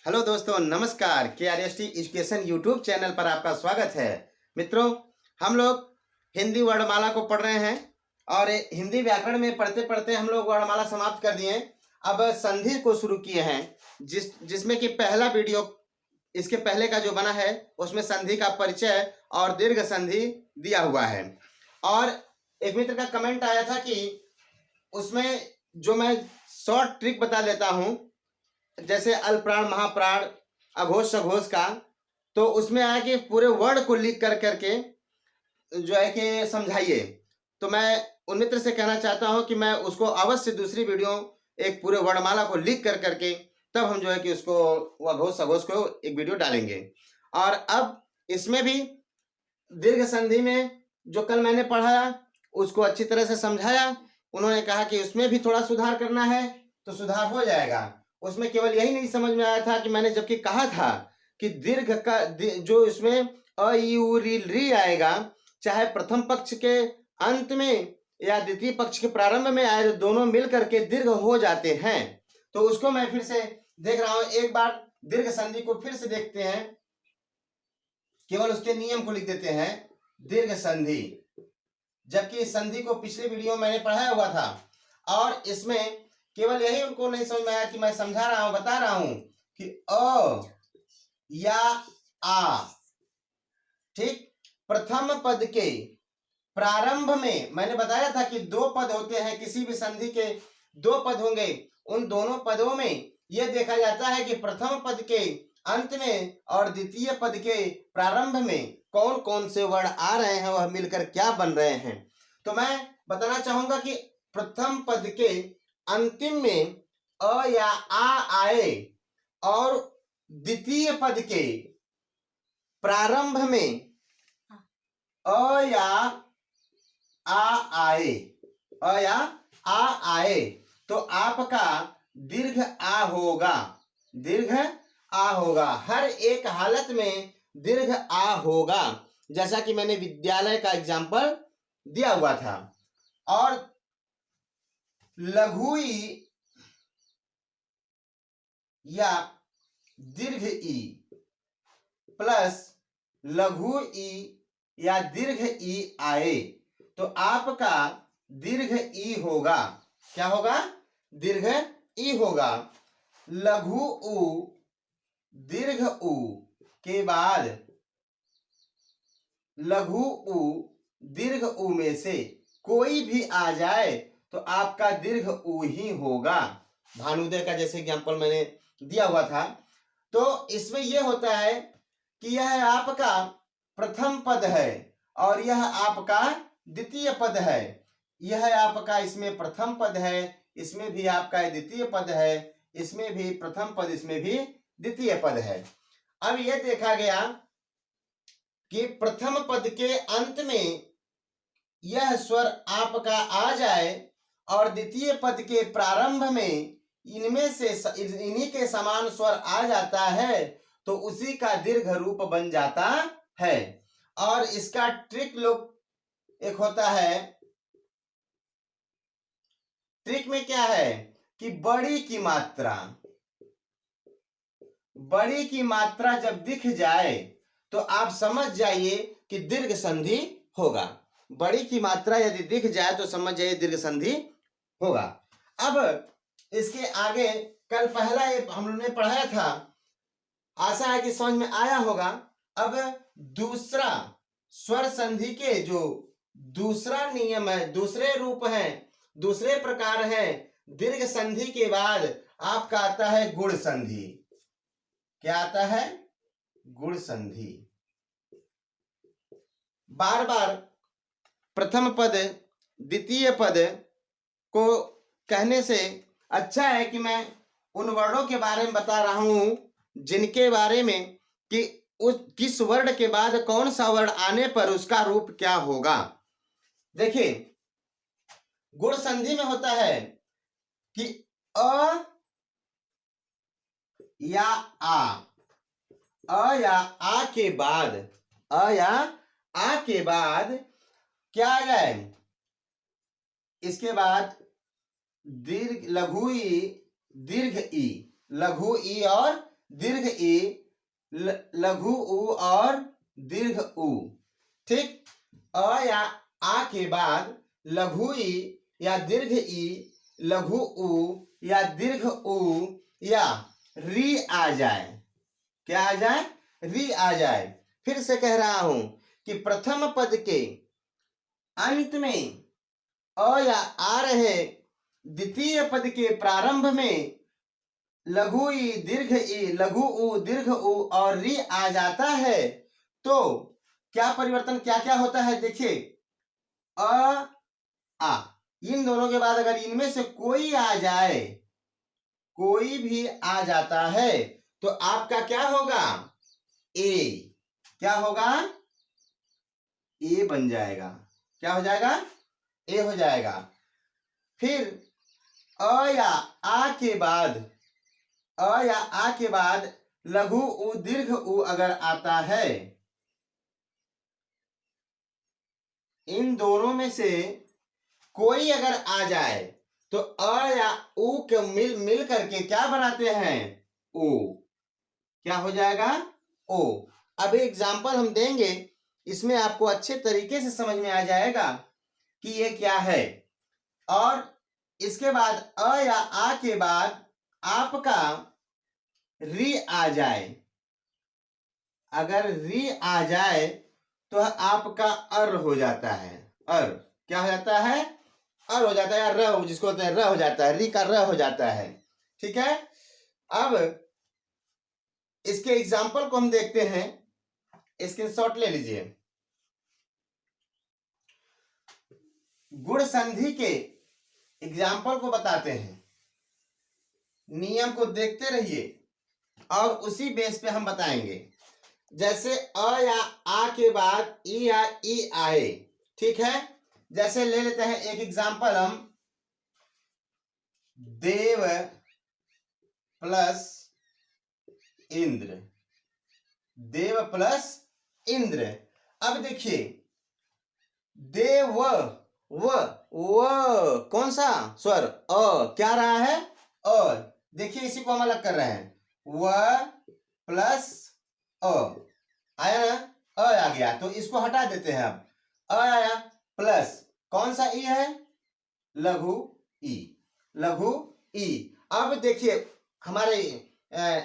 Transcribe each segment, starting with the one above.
Hello दोस्तों, नमस्कार। KRST education YouTube channel पर आपका स्वागत है। मित्रों, हम लोग हिंदी वर्णमाला को पढ़ रहे हैं और हिंदी व्याकरण में पढ़ते पढ़ते हम लोग वर्णमाला समाप्त कर दिए। अब संधि को शुरू किए हैं, जिसमें कि पहला वीडियो इसके पहले का जो बना है उसमें संधि का परिचय और दीर्घ संधि दिया हुआ है। और एक मित्र का कमेंट आया था कि उसमें जो मैं शॉर्ट ट्रिक बता लेता हूँ, जैसे अल्पप्राण, महाप्राण, अघोष, सघोष का, तो उसमें आया कि पूरे वर्ड को लिख कर करके जो है कि समझाइए। तो मैं उन मित्र से कहना चाहता हूं कि मैं उसको अवश्य दूसरी वीडियो एक पूरे वर्णमाला को लिख कर करके तब हम जो है कि उसको अघोष सघोष को एक वीडियो डालेंगे। और अब इसमें भी दीर्घ संधि में जो कल मैंने पढ़ाया उसको अच्छी तरह से समझाया। उन्होंने कहा कि उसमें भी थोड़ा सुधार करना है तो सुधार हो जाएगा। उसमें केवल यही नहीं समझ में आया था कि मैंने जबकि कहा था कि दीर्घ का जो इसमें अ यू री आएगा, चाहे प्रथम पक्ष के अंत में या द्वितीय पक्ष के प्रारंभ में आए, तो दोनों मिल करके दीर्घ हो जाते हैं। तो उसको मैं फिर से देख रहा हूं। एक बार दीर्घ संधि को फिर से देखते हैं, केवल उसके नियम को लिख देते हैं। दीर्घ संधि, जबकि इस संधि को पिछले वीडियो में मैंने पढ़ाया हुआ था और इसमें केवल यही उनको नहीं समझ में आया कि मैं समझा रहा हूं, बता रहा हूं कि अ या आ, ठीक, प्रथम पद के प्रारंभ में मैंने बताया था कि दो पद होते हैं, किसी भी संधि के दो पद होंगे। उन दोनों पदों में यह देखा जाता है कि प्रथम पद के अंत में और द्वितीय पद के प्रारंभ में कौन कौन से वर्ण आ रहे हैं, वह मिलकर क्या बन रहे हैं। तो मैं बताना चाहूंगा कि प्रथम पद के अंतिम में अ या आ आए और द्वितीय पद के प्रारंभ में अ या आ आए, अ या आ आए, तो आपका दीर्घ आ होगा। दीर्घ आ होगा, हर एक हालत में दीर्घ आ होगा, जैसा कि मैंने विद्यालय का एग्जाम्पल दिया हुआ था। और लघु ई या दीर्घ ई प्लस लघु ई या दीर्घ ई आए तो आपका दीर्घ ई होगा। क्या होगा? दीर्घ ई होगा। लघु उ दीर्घ उ के बाद लघु उ दीर्घ उ में से कोई भी आ जाए तो आपका दीर्घ उ ही होगा। भानुदय का जैसे एग्जाम्पल मैंने दिया हुआ था। तो इसमें यह होता है कि यह आपका प्रथम पद है और यह आपका द्वितीय पद है। यह आपका इसमें प्रथम पद है, इसमें भी आपका द्वितीय पद है, इसमें भी प्रथम पद, इसमें भी द्वितीय पद है। अब यह देखा गया कि प्रथम पद के अंत में यह स्वर आपका आ जाए और द्वितीय पद के प्रारंभ में इनमें से इन्हीं के समान स्वर आ जाता है तो उसी का दीर्घ रूप बन जाता है। और इसका ट्रिक लोग एक होता है, ट्रिक में क्या है कि बड़ी की मात्रा जब दिख जाए तो आप समझ जाइए कि दीर्घ संधि होगा। बड़ी की मात्रा यदि दिख जाए तो समझ जाइए दीर्घ संधि होगा। अब इसके आगे कल पहला हम लोगों ने पढ़ाया था, आशा है कि समझ में आया होगा। अब दूसरा स्वर संधि के जो दूसरा नियम है, दूसरे रूप हैं, दूसरे प्रकार हैं। दीर्घ संधि के बाद आपका आता है गुण संधि। क्या आता है? गुण संधि। बार बार प्रथम पद द्वितीय पद को कहने से अच्छा है कि मैं उन वर्णों के बारे में बता रहा हूं जिनके बारे में कि उस किस वर्ण के बाद कौन सा वर्ण आने पर उसका रूप क्या होगा। देखिए, गुण संधि में होता है कि अ या आ के बाद, अ या आ के बाद क्या आ जाए? इसके बाद दीर्घ लघु ई दीर्घ ई, लघु ई और दीर्घ ई, लघु उ और दीर्घ उ। ठीक, अ या आ के बाद लघु ई या दीर्घ ई, लघु उ या दीर्घ उ या री आ जाए। क्या आ जाए? री आ जाए। फिर से कह रहा हूं कि प्रथम पद के अंत में अ या आ रहे, द्वितीय पद के प्रारंभ में लघु ई, दीर्घ ई, लघु उ, दीर्घ उ और री आ जाता है तो क्या परिवर्तन क्या क्या होता है? देखिए, अ आ, इन दोनों के बाद अगर इनमें से कोई आ जाए, कोई भी आ जाता है तो आपका क्या होगा? ए। क्या होगा? ए बन जाएगा। क्या हो जाएगा? ए हो जाएगा। फिर अ या आ के बाद, अ या आ के बाद लघु उ, दीर्घ उ अगर आता है, इन दोनों में से कोई अगर आ जाए तो अ या उ के मिल करके क्या बनाते हैं? ओ। क्या हो जाएगा? ओ। अब एग्जाम्पल हम देंगे, इसमें आपको अच्छे तरीके से समझ में आ जाएगा कि ये क्या है। और इसके बाद अ या आ के बाद आपका री आ जाए, अगर री आ जाए तो आपका अर हो जाता है। अर क्या हो जाता है? अर हो जाता है, या र जिसको होता है र हो जाता है, री का र हो जाता है। ठीक है, अब इसके एग्जाम्पल को हम देखते हैं, स्क्रीनशॉट ले लीजिए। गुण संधि के एग्जाम्पल को बताते हैं, नियम को देखते रहिए और उसी बेस पे हम बताएंगे। जैसे अ या आ के बाद ई या ई आए, ठीक है। जैसे ले लेते हैं एक एग्जाम्पल हम, देव प्लस इंद्र, देव प्लस इंद्र। अब देखिए, देव व कौन सा स्वर? अ। क्या रहा है? अ। देखिए, इसी को हम अलग कर रहे हैं, व प्लस अ आया ना, अ आ गया तो इसको हटा देते हैं। अब अ आया प्लस कौन सा ई है? लघु ई, लघु ई। अब देखिए हमारे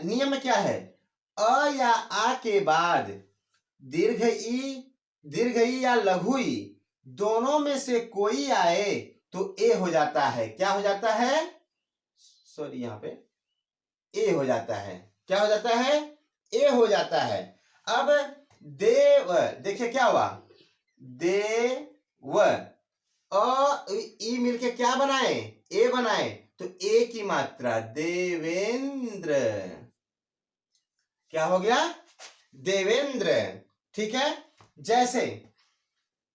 नियम में क्या है? अ या आ के बाद दीर्घ ई या लघु ई, दोनों में से कोई आए तो ए हो जाता है। क्या हो जाता है? सॉरी, यहां पे ए हो जाता है। क्या हो जाता है? ए हो जाता है। अब देव, देखिए क्या हुआ? देव, अ ई मिलके क्या बनाए? ए बनाए, तो ए की मात्रा देवेंद्र। क्या हो गया? देवेंद्र। ठीक है। जैसे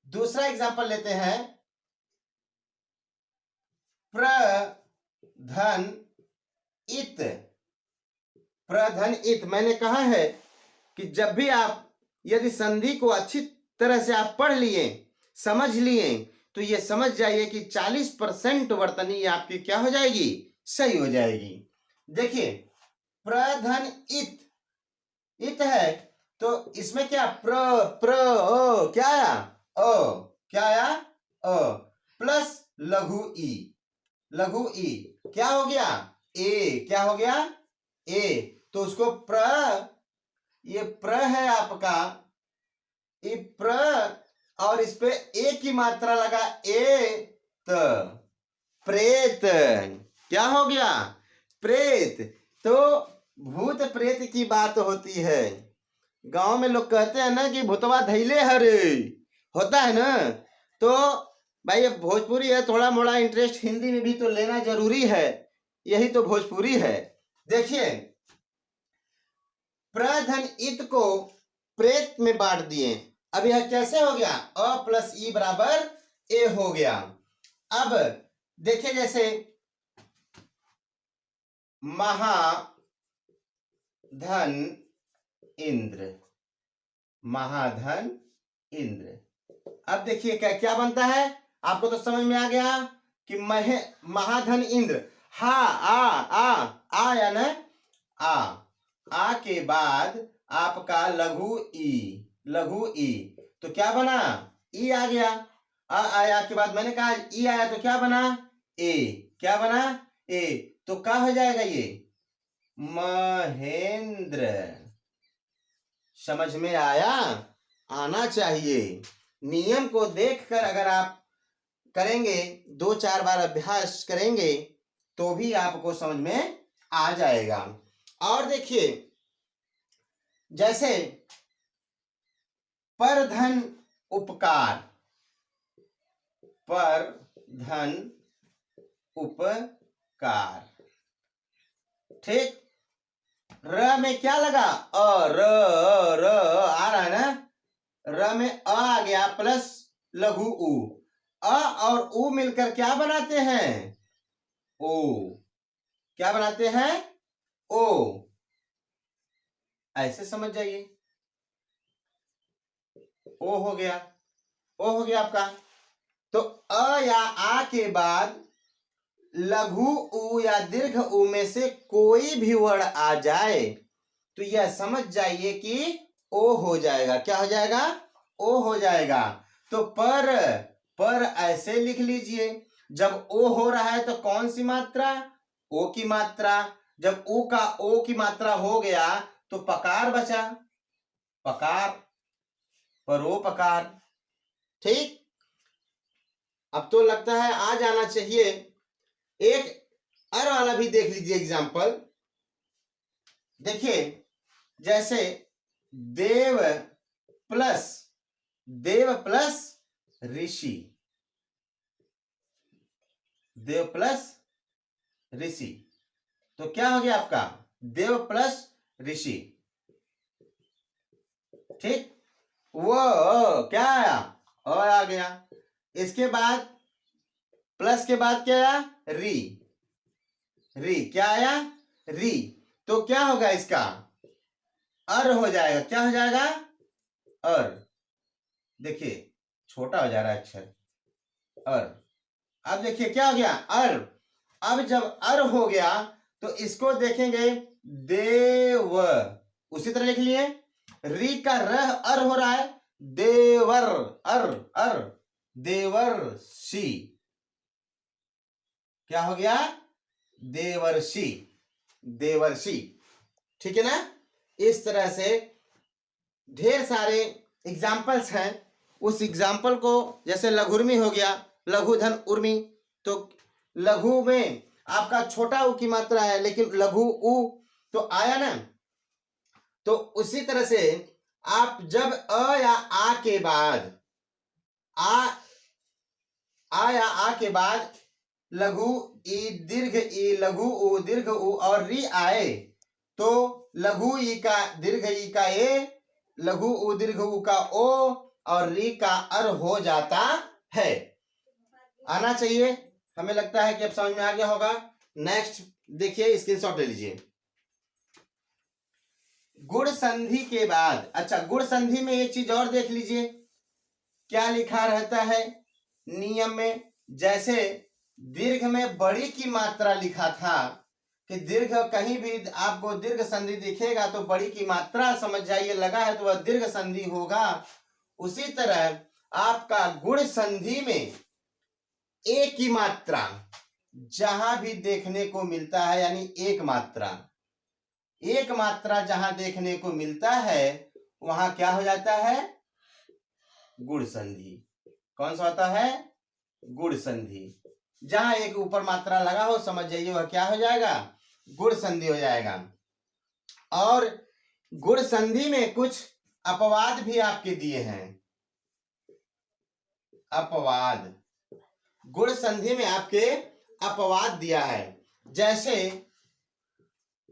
दूसरा एग्जांपल लेते हैं, प्रधन इत, प्रधन इत। मैंने कहा है कि जब भी आप यदि संधि को अच्छी तरह से आप पढ़ लिए, समझ लिए, तो ये समझ जाइए कि 40% वर्तनी आपकी क्या हो जाएगी? सही हो जाएगी। देखिए, प्रधन इत, इत है तो इसमें क्या? प्र ओ, क्या आया? ओ। क्या आया? ओ प्लस लघु ई, लघु ई क्या हो गया? ए। क्या हो गया? ए। तो उसको ये प्र है आपका, ये प्र, और इस पे ए की मात्रा लगा, ए त, प्रेत। क्या हो गया? प्रेत। तो भूत प्रेत की बात होती है। गांव में लोग कहते हैं ना कि भूतवा धैले हरे, होता है ना। तो भाई ये भोजपुरी है, थोड़ा मोड़ा इंटरेस्ट हिंदी में भी तो लेना जरूरी है, यही तो भोजपुरी है। देखिए, प्रधन इत को प्रेत में बांट दिए। अब यह कैसे हो गया? अ प्लस ई बराबर ए हो गया। अब देखिए, जैसे महाधन इंद्र, महाधन इंद्र। अब देखिए क्या क्या बनता है, आपको तो समझ में आ गया कि महाधन इंद्र। हा आ या ना, आ आ के बाद आपका लघु ई तो क्या बना, ई आ गया। आ आया के बाद मैंने कहा ई आया तो क्या बना, ए। क्या बना, ए। तो क्या हो जाएगा ये, महेंद्र। समझ में आया, आना चाहिए। नियम को देखकर अगर आप करेंगे, 2-4 बार अभ्यास करेंगे तो भी आपको समझ में आ जाएगा। और देखिए, जैसे पर धन उपकार, पर धन उपकार, ठीक। र में क्या लगा, र आ रहा है ना, र में आ गया प्लस लघु उ, अ और उ मिलकर क्या बनाते हैं, ओ। क्या बनाते हैं, ओ। ऐसे समझ जाइए, ओ हो गया, ओ हो गया आपका। तो अ या आ के बाद लघु उ या दीर्घ उ में से कोई भी वर्ण आ जाए तो यह समझ जाइए कि ओ हो जाएगा। क्या हो जाएगा, ओ हो जाएगा। तो पर ऐसे लिख लीजिए, जब ओ हो रहा है तो कौन सी मात्रा, ओ की मात्रा। जब ओ की मात्रा हो गया तो पकार बचा, पकार, परोपकार, ठीक। अब तो लगता है आ जाना चाहिए। एक अर वाला भी देख लीजिए एग्जाम्पल। देखिए, जैसे देव प्लस ऋषि, देव प्लस ऋषि, तो क्या हो गया आपका, देव प्लस ऋषि, ठीक। वो क्या आया, आ गया। इसके बाद प्लस के बाद क्या आया, री क्या आया, री। तो क्या होगा इसका, अर हो जाएगा। क्या हो जाएगा, अर। देखिए छोटा हो जा रहा है अक्षर, अर। अब देखिए क्या हो गया, अर। अब जब अर हो गया तो इसको देखेंगे देव, उसी तरह लिख लिए। री का रह अर हो रहा है, देवर, अर अर, देवर्षि। क्या हो गया, देवर्षि, देवर्षि, ठीक है ना। इस तरह से ढेर सारे एग्जाम्पल्स हैं। उस एग्जाम्पल को, जैसे लघुर्मी हो गया, लघु धन उर्मी, तो लघु में आपका छोटा उ की मात्रा है लेकिन लघु उ तो आया ना। तो उसी तरह से आप जब अ या आ के बाद आ या आ के बाद लघु ई लघु उ दीर्घ उ और री आए तो लघु ई का दीर्घ ई का ए, लघु उ दीर्घ उ का ओ और री का अर हो जाता है। आना चाहिए, हमें लगता है कि अब समझ में आ गया होगा। नेक्स्ट देखिए, स्क्रीनशॉट ले लीजिए। गुण संधि के बाद, अच्छा गुण संधि में एक चीज और देख लीजिए, क्या लिखा रहता है नियम में। जैसे दीर्घ में बड़ी की मात्रा लिखा था कि दीर्घ, कहीं भी आपको दीर्घ संधि दिखेगा तो बड़ी की मात्रा समझ जाइए लगा है तो वह दीर्घ संधि होगा। उसी तरह आपका गुण संधि में ए की मात्रा जहां भी देखने को मिलता है, यानी एक मात्रा जहां देखने को मिलता है वहां क्या हो जाता है, गुण संधि। कौन सा होता है, गुण संधि। जहां एक ऊपर मात्रा लगा हो समझ जाइए वह क्या हो जाएगा, गुण संधि हो जाएगा। और गुण संधि में कुछ अपवाद भी आपके दिए हैं, अपवाद गुण संधि में आपके अपवाद दिया है। जैसे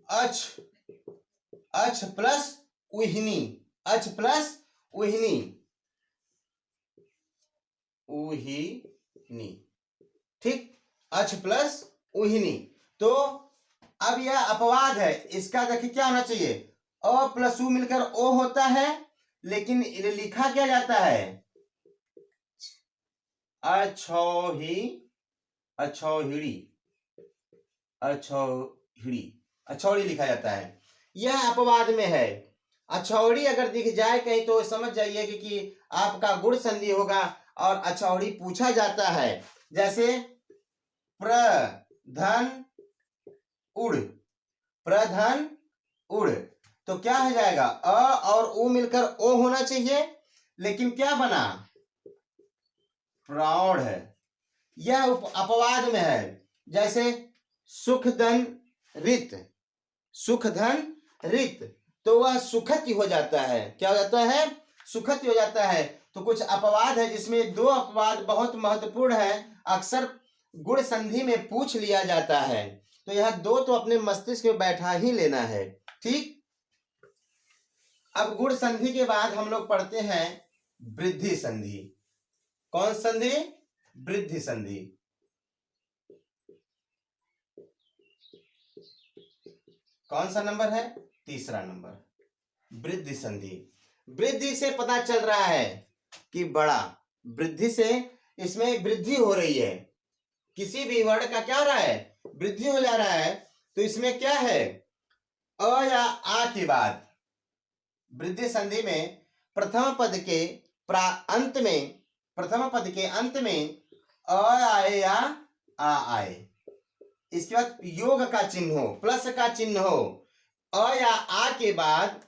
अच प्लस उहिनी, अच प्लस उहिनी, उहिनी, ठीक, अच प्लस उहिनी। तो अब यह अपवाद है, इसका देखिए क्या होना चाहिए, अ प्लस उ मिलकर ओ होता है, लेकिन लिखा क्या जाता है, अछौही, अछौहिड़ी, अछौहिड़ी, अछौड़ी लिखा जाता है। यह अपवाद में है। अछौड़ी अगर दिख जाए कहीं तो समझ जाइए कि आपका गुण संधि होगा और अछौड़ी पूछा जाता है। जैसे प्रधन उड़, प्रधन उड़, तो क्या हो जाएगा, अ और उ मिलकर ओ होना चाहिए, लेकिन क्या बना, प्रौढ़ है, यह अपवाद में है। जैसे सुखधन रित, सुखधन रित, तो वह सुखति हो जाता है, क्या हो जाता है, सुखति हो जाता है। तो कुछ अपवाद है जिसमें दो अपवाद बहुत महत्वपूर्ण है, अक्सर गुण संधि में पूछ लिया जाता है। तो यह दो तो अपने मस्तिष्क में बैठा ही लेना है, ठीक। अब गुण संधि के बाद हम लोग पढ़ते हैं वृद्धि संधि। कौन संधि, वृद्धि संधि। कौन सा नंबर है, तीसरा नंबर, वृद्धि संधि। वृद्धि से पता चल रहा है कि बड़ा, वृद्धि से इसमें वृद्धि हो रही है, किसी भी वर्ण का क्या हो रहा है, वृद्धि हो जा रहा है। तो इसमें क्या है, अ या आ के बाद वृद्धि संधि में प्रथम पद के अंत में, प्रथम पद के अंत में अ आए या आ आए, इसके बाद योग का चिन्ह हो, प्लस का चिन्ह हो, अ या आ के बाद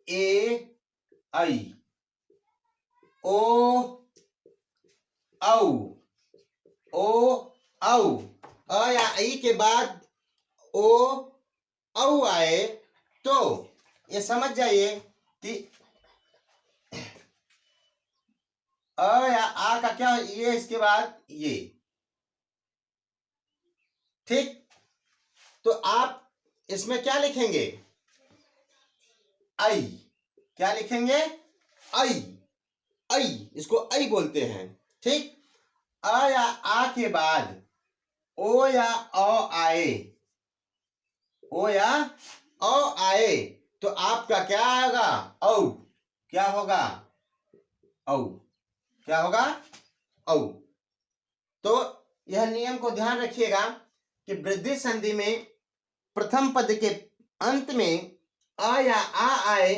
ए आई, ओ औ, ओ औ, अ या आई के बाद ओ औ आए, तो ये समझ जाइए कि अ या आ का क्या, ये इसके बाद ये, ठीक। तो आप इसमें क्या लिखेंगे, आई, क्या लिखेंगे, आई, आई, इसको आई बोलते हैं, ठीक। अ या आ के बाद ओ या औ आए, ओ या औ आए, तो आपका क्या आएगा, औ, क्या होगा, औ, क्या होगा, औ। तो यह नियम को ध्यान रखिएगा कि वृद्धि संधि में प्रथम पद के अंत में अ या आ आए,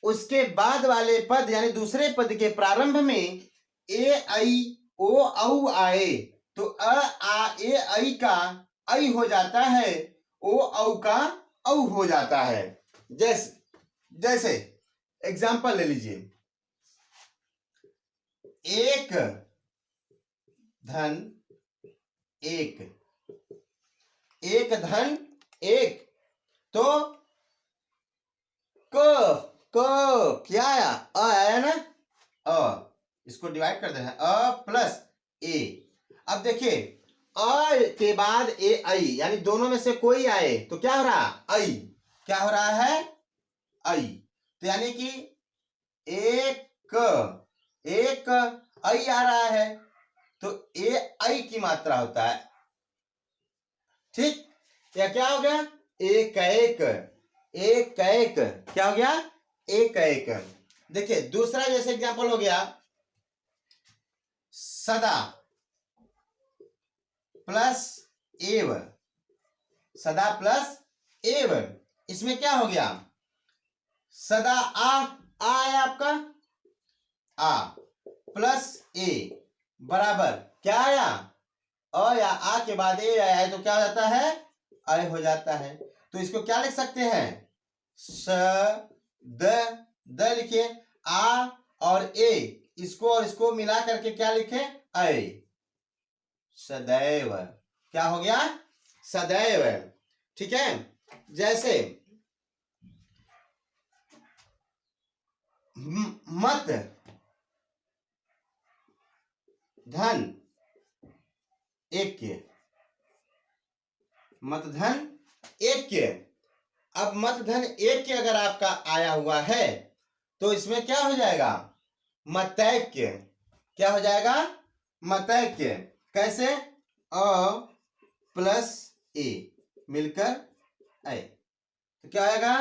उसके बाद वाले पद यानी दूसरे पद के प्रारंभ में ए आई ओ औ आए, तो अ आ ए आई का आई हो जाता है, ओ औ का औ हो जाता है। जैसे एग्जाम्पल ले लीजिए, एक धन एक, एक धन एक, तो क्या आया, अ आया ना, अ, इसको डिवाइड कर देना, अ प्लस ए। अब देखिए अ के बाद ए आई, यानी दोनों में से कोई आए तो क्या हो रहा, आई, क्या हो रहा है, आई। तो यानी कि एक एक आई आ रहा है, तो ए आई की मात्रा होता है, ठीक। या क्या हो गया, एक एक, एक एक, क्या हो गया, एक एक। देखिए दूसरा जैसे एग्जांपल हो गया, सदा प्लस एव, सदा प्लस एव, इसमें क्या हो गया, सदा आ है आपका, आ प्लस ए बराबर क्या आया, अ या आ के बाद ए आया है, तो क्या हो जाता है, अय हो जाता है। तो इसको क्या लिख सकते हैं, स द लिखिए, आ और ए, इसको और इसको मिला करके क्या लिखे, अय, सदैव, क्या हो गया, सदैव, ठीक है। जैसे मत धन एक के, मत धन एक के। अब मत धन एक के अगर आपका आया हुआ है तो इसमें क्या हो जाएगा, मतैक्य, क्या हो जाएगा, मतैक्य। कैसे, अ प्लस ए मिलकर ए, तो क्या आएगा,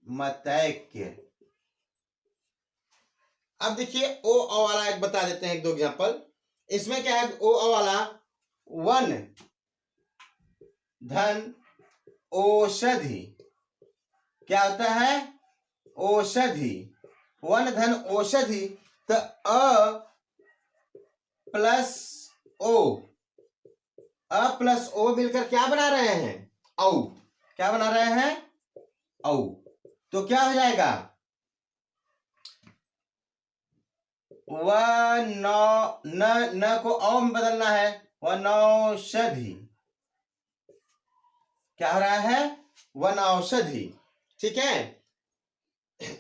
मतैक्य। अब देखिए ओ अ वाला एक बता देते हैं, एक दो एग्जांपल। इसमें क्या है, ओ अ वाला, वन धन औषधि, क्या होता है? औषधि। वन धन औषधि, तो अ प्लस ओ, अ प्लस ओ मिलकर क्या बना रहे हैं? औ। क्या बना रहे हैं? औ। तो क्या हो जाएगा? न को औ में बदलना है, वनौषधि। क्या हो रहा है? वनौषधि। ठीक है,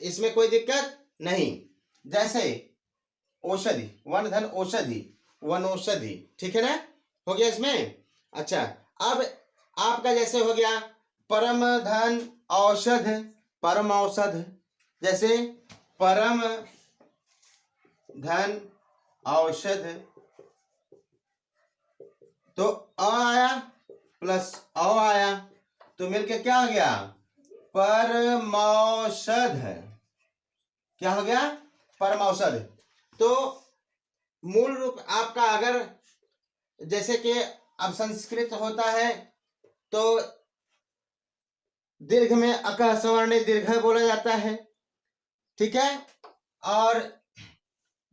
इसमें कोई दिक्कत नहीं। जैसे औषधि, वन धन औषधि, वनौषधि, ठीक है ना? हो गया इसमें। अच्छा, अब आपका जैसे हो गया परम धन औषध, परम औषध। जैसे परम धन औषध, तो अ आया प्लस औ आया, तो मिलके क्या हो गया? परमौषध। क्या हो गया? परमौषध। तो मूल रूप आपका, अगर जैसे कि अब संस्कृत होता है तो दीर्घ में अकह सवर्ण दीर्घ बोला जाता है, ठीक है? और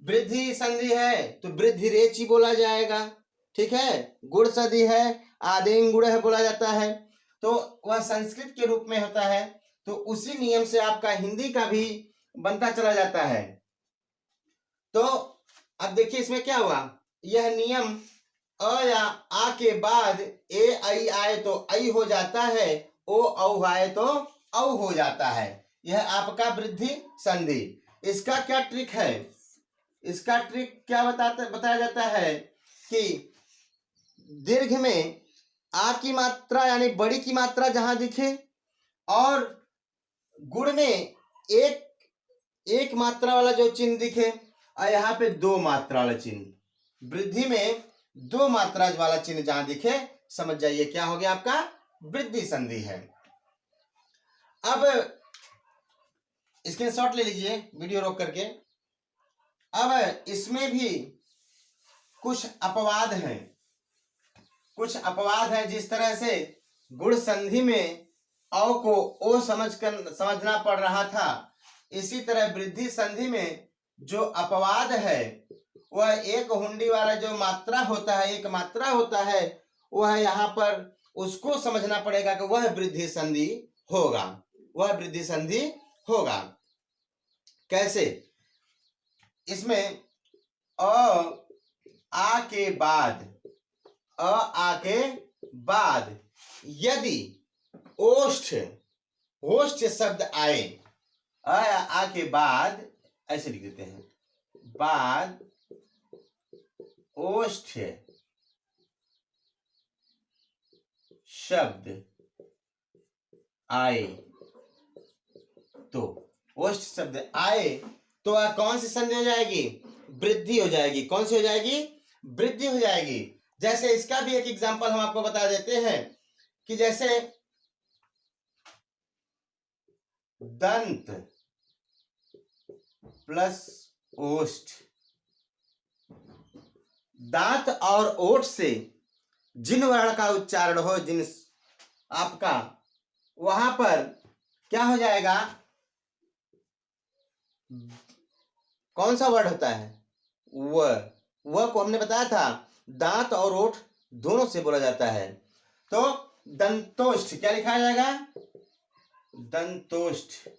वृद्धि संधि है तो वृद्धि रेची बोला जाएगा, ठीक है? गुण संधि है, आदेंग गुण है बोला जाता है। तो वह संस्कृत के रूप में होता है, तो उसी नियम से आपका हिंदी का भी बनता चला जाता है। तो अब देखिए इसमें क्या हुआ, यह नियम अ या आ के बाद ए आई आए तो आई हो जाता है, ओ औ आए तो औ हो जाता है। यह आपका वृद्धि संधि। इसका क्या ट्रिक है? इसका ट्रिक क्या बताया जाता है कि दीर्घ में आ की मात्रा यानी बड़ी की मात्रा जहां दिखे, और गुण में एक मात्रा वाला जो चिन्ह दिखे, और यहाँ पे दो मात्रा वाला चिन्ह, वृद्धि में दो मात्रा वाला चिन्ह जहां दिखे, समझ जाइए क्या हो गया? आपका वृद्धि संधि है। अब स्क्रीनशॉट ले लीजिए वीडियो रोक करके। अब इसमें भी कुछ अपवाद हैं, कुछ अपवाद है। जिस तरह से गुण संधि में औ को ओ समझना पड़ रहा था, इसी तरह वृद्धि संधि में जो अपवाद है वह एक हुंडी वाला जो मात्रा होता है, एक मात्रा होता है, वह यहाँ पर उसको समझना पड़ेगा कि वह वृद्धि संधि होगा, वह वृद्धि संधि होगा। कैसे? इसमें आ के बाद, आ के बाद यदि ओष्ठ शब्द आए, आ के बाद ऐसे लिख देते हैं, बाद ओष्ठ शब्द आए, तो ओष्ठ शब्द आए तो वह कौन सी संधि हो जाएगी? वृद्धि हो जाएगी। कौन सी हो जाएगी? वृद्धि हो जाएगी। जैसे इसका भी एक एग्जांपल हम आपको बता देते हैं कि जैसे दंत प्लस ओष्ठ, दांत और ओठ से जिन वर्ण का उच्चारण हो, जिन आपका, वहां पर क्या हो जाएगा? कौन सा वर्ड होता है? वह को हमने बताया था दांत और ओठ दोनों से बोला जाता है। तो दंतोष्ठ क्या लिखा जाएगा? दंतोष्ठ।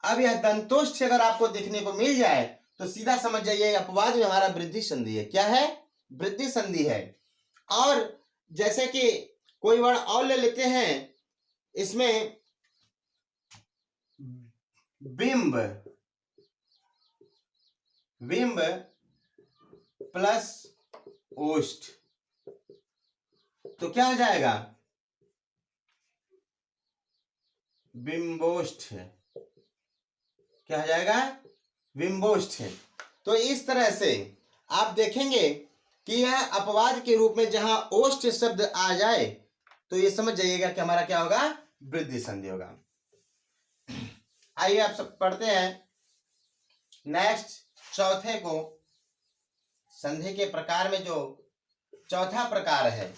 अब यह दंतोष्ठ अगर आपको देखने को मिल जाए तो सीधा समझ जाइए अपवाद में हमारा वृद्धि संधि है। क्या है? वृद्धि संधि है। और जैसे कि कोई वर्ड और ले लेते हैं, इसमें बिंब, बिंब प्लस ओष्ठ, तो क्या हो जाएगा? बिंबोष्ठ। क्या हो जाएगा? बिंबोष्ठ। तो इस तरह से आप देखेंगे कि यह अपवाद के रूप में जहां ओष्ठ शब्द आ जाए तो ये समझ जाइएगा कि हमारा क्या होगा? वृद्धि संधि होगा। आइए आप सब पढ़ते हैं नेक्स्ट, चौथे को। संधि के प्रकार में जो चौथा प्रकार है,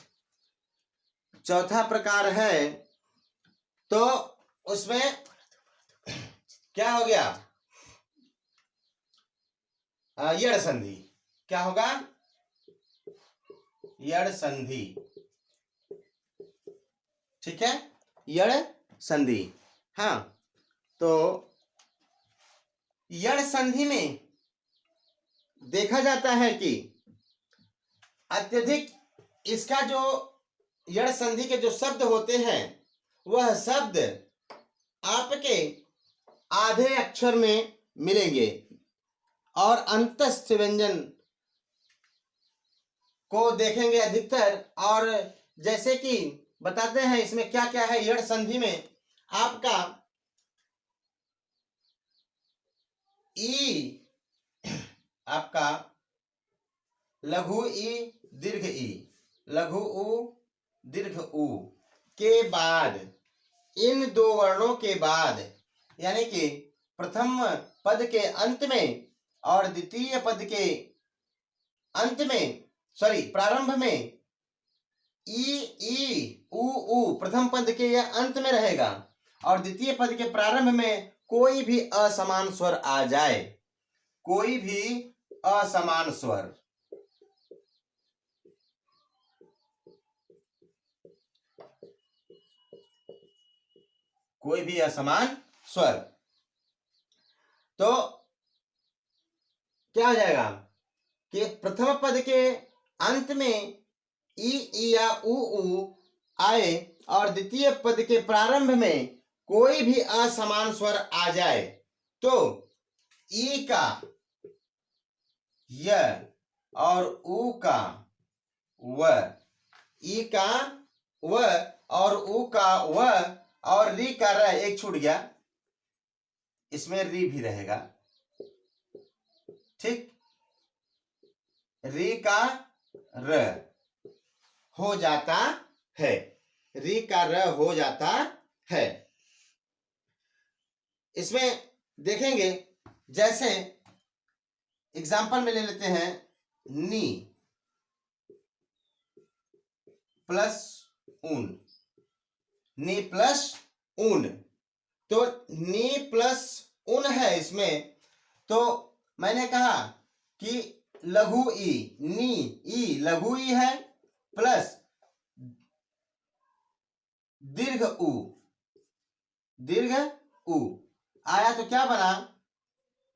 चौथा प्रकार है तो उसमें क्या हो गया, यड़ संधि। क्या होगा, यड़ संधि। ठीक है, यड़ संधि। हाँ, तो यड़ संधि में देखा जाता है कि अत्यधिक इसका जो यड़ संधि के जो शब्द होते हैं वह शब्द आपके आधे अक्षर में मिलेंगे और अंतस्थ व्यंजन को देखेंगे अधिकतर। और जैसे कि बताते हैं इसमें क्या क्या है यड़ संधि में, आपका ई, आपका लघु ई दीर्घ ई, लघु उ दीर्घ उ के बाद, इन दो वर्णों के बाद, यानी कि प्रथम पद के अंत में और द्वितीय पद के अंत में, सॉरी प्रारंभ में ई उ प्रथम पद के यह अंत में रहेगा और द्वितीय पद के प्रारंभ में कोई भी असमान स्वर आ जाए, कोई भी असमान स्वर, कोई भी असमान स्वर, तो क्या हो जाएगा कि प्रथम पद के अंत में ई या उ आए और द्वितीय पद के प्रारंभ में कोई भी असमान स्वर आ जाए तो ई का य और उ का व, ई का व और उ का व और री का र, एक छूट गया, इसमें री भी रहेगा। ठीक, री का र हो जाता है, री का र हो जाता है। इसमें देखेंगे, जैसे एग्जाम्पल में ले लेते हैं, नी प्लस ऊन, नी प्लस ऊन, तो नी प्लस ऊन है इसमें। तो मैंने कहा कि लघु ई, नी ई लघु ई है प्लस दीर्घ उ, दीर्घ उ आया तो क्या बना,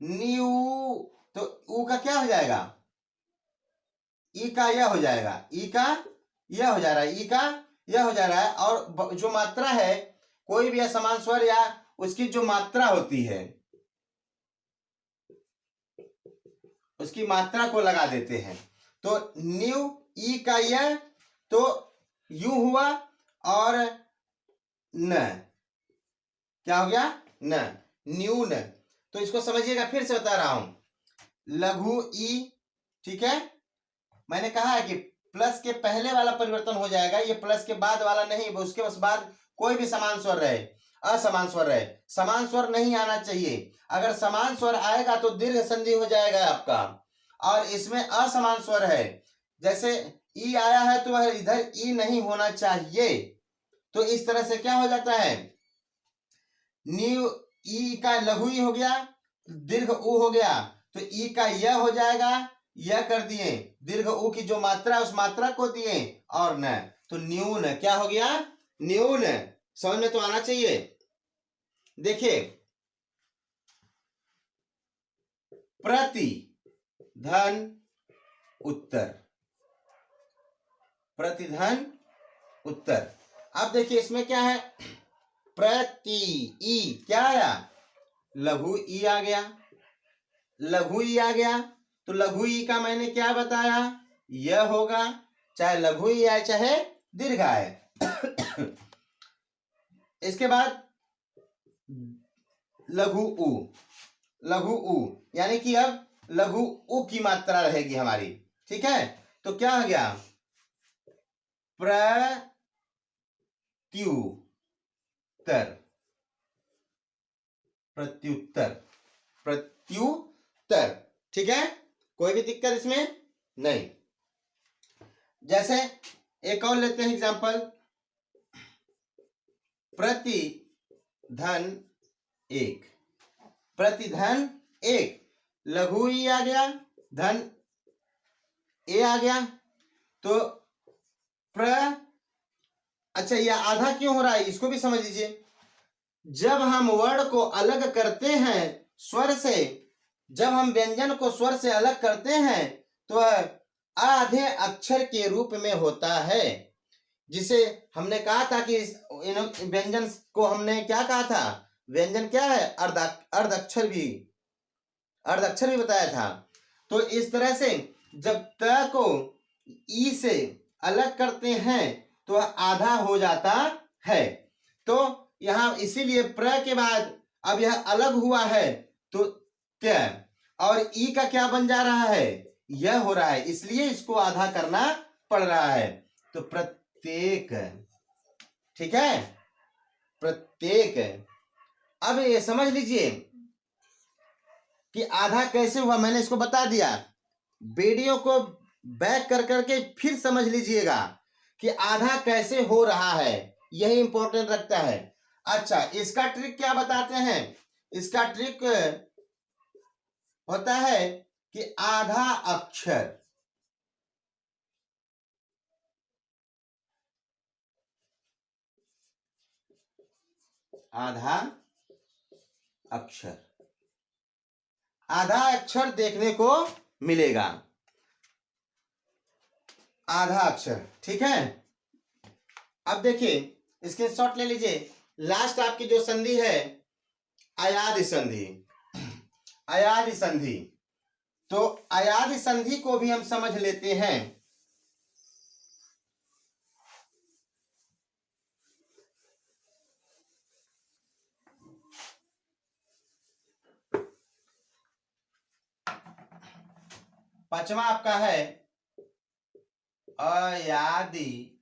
न्यू, तो उ का क्या हो जाएगा, ई का यह हो जाएगा, ई का यह हो जा रहा है, ई का यह हो जा रहा है। और जो मात्रा है, कोई भी असमान स्वर या उसकी जो मात्रा होती है उसकी मात्रा को लगा देते हैं। तो न्यू ई का यह तो यू हुआ और न क्या हो गया, न, न्यून। तो इसको समझिएगा, फिर से बता रहा हूं, लघु ई, ठीक है, मैंने कहा है कि प्लस के पहले वाला परिवर्तन हो जाएगा, ये प्लस के बाद वाला नहीं, उसके बस बाद कोई भी समान स्वर रहे, असमान स्वर रहे, समान स्वर नहीं आना चाहिए। अगर समान स्वर आएगा तो दीर्घ संधि हो जाएगा आपका, और इसमें असमान स्वर है, जैसे ई आया है तो वह इधर ई नहीं होना चाहिए। तो इस तरह से क्या हो जाता है, न्यू ई का लघु ई हो गया, दीर्घ उ हो गया, तो ई का यह हो जाएगा, यह कर दिए, दीर्घ उ की जो मात्रा उस मात्रा को दिए और न, तो न्यून क्या हो गया, न्यून। समझ में तो आना चाहिए। देखिए, प्रति धन उत्तर, प्रतिधन उत्तर। अब देखिए इसमें क्या है, प्रति ई क्या आया, लघु ई आ गया, लघु ई आ गया, तो लघु ई का मैंने क्या बताया, यह होगा, चाहे लघु ई आए चाहे दीर्घ आए। इसके बाद लघु उ, लघु उ यानी कि अब लघु उ की मात्रा रहेगी हमारी, ठीक है। तो क्या हो गया, प्रत्युत्तर, प्रत्युत्तर, प्रत्युत्तर, ठीक है, कोई भी दिक्कत इसमें नहीं। जैसे एक और लेते हैं एग्जांपल, प्रति धन एक, प्रतिधन एक, लघु ई आ गया, धन ए आ गया। तो प्र, अच्छा यह आधा क्यों हो रहा है इसको भी समझ लीजिए। जब हम वर्ण को अलग करते हैं स्वर से, जब हम व्यंजन को स्वर से अलग करते हैं तो आधे अक्षर के रूप में होता है, जिसे हमने कहा था कि इन व्यंजन को हमने क्या कहा था, व्यंजन क्या है, अर्ध अक्षर भी बताया था। तो इस तरह से जब त को ई से अलग करते हैं तो आधा हो जाता है। तो यहां इसीलिए प्र के बाद अब यह अलग हुआ है तो त्य, और ई का क्या बन जा रहा है, यह हो रहा है, इसलिए इसको आधा करना पड़ रहा है। तो प्रत्येक, ठीक है, प्रत्येक। अब ये समझ लीजिए कि आधा कैसे हुआ, मैंने इसको बता दिया। वीडियो को बैक कर करके फिर समझ लीजिएगा कि आधा कैसे हो रहा है, यही इंपॉर्टेंट रखता है। अच्छा, इसका ट्रिक क्या बताते हैं, इसका ट्रिक होता है कि आधा अक्षर, आधा अक्षर, आधा अक्षर देखने को मिलेगा, आधा अक्षर, ठीक है। अब देखिए स्क्रीनशॉट ले लीजिए, लास्ट आपकी जो संधि है अयादि संधि, अयादि संधि। तो अयादि संधि को भी हम समझ लेते हैं। पांचवा आपका है अयादि